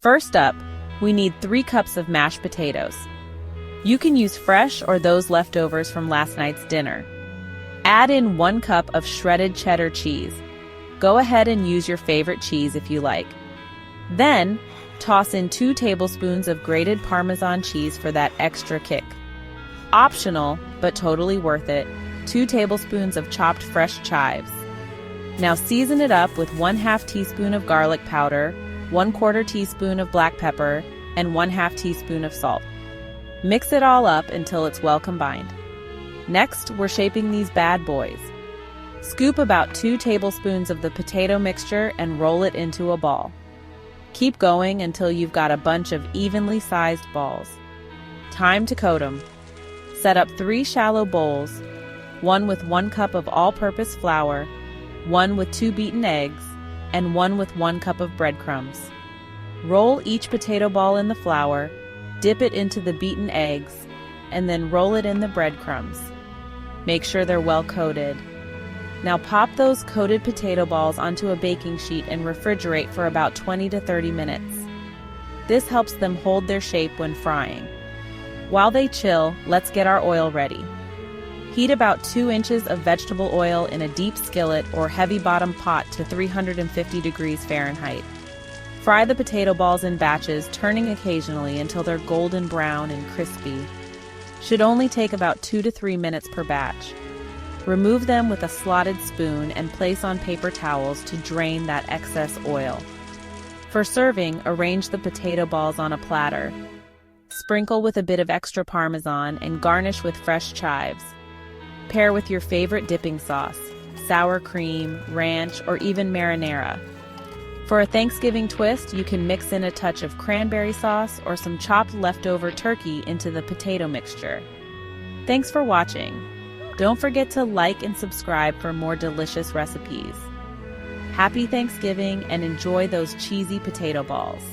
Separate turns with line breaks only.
First up, we need 3 cups of mashed potatoes. You can use fresh or those leftovers from last night's dinner. Add in 1 cup of shredded cheddar cheese. Go ahead and use your favorite cheese if you like. Then, toss in 2 tablespoons of grated Parmesan cheese for that extra kick. Optional, but totally worth it, 2 tablespoons of chopped fresh chives. Now season it up with 1/2 teaspoon of garlic powder, 1/4 teaspoon of black pepper, and 1/2 teaspoon of salt. Mix it all up until it's well combined. Next, we're shaping these bad boys. Scoop about 2 tablespoons of the potato mixture and roll it into a ball. Keep going until you've got a bunch of evenly sized balls. Time to coat them. Set up 3 shallow bowls, one with 1 cup of all-purpose flour, one with 2 beaten eggs, and one with 1 cup of breadcrumbs. Roll each potato ball in the flour, dip it into the beaten eggs, and then roll it in the breadcrumbs. Make sure they're well coated. Now pop those coated potato balls onto a baking sheet and refrigerate for about 20 to 30 minutes. This helps them hold their shape when frying. While they chill, let's get our oil ready. Heat about 2 inches of vegetable oil in a deep skillet or heavy-bottom pot to 350 degrees Fahrenheit. Fry the potato balls in batches, turning occasionally until they're golden brown and crispy. Should only take about 2 to 3 minutes per batch. Remove them with a slotted spoon and place on paper towels to drain that excess oil. For serving, arrange the potato balls on a platter. Sprinkle with a bit of extra Parmesan and garnish with fresh chives. Pair with your favorite dipping sauce, sour cream, ranch, or even marinara. For a Thanksgiving twist, you can mix in a touch of cranberry sauce or some chopped leftover turkey into the potato mixture. Thanks for watching. Don't forget to like and subscribe for more delicious recipes. Happy Thanksgiving and enjoy those cheesy potato balls.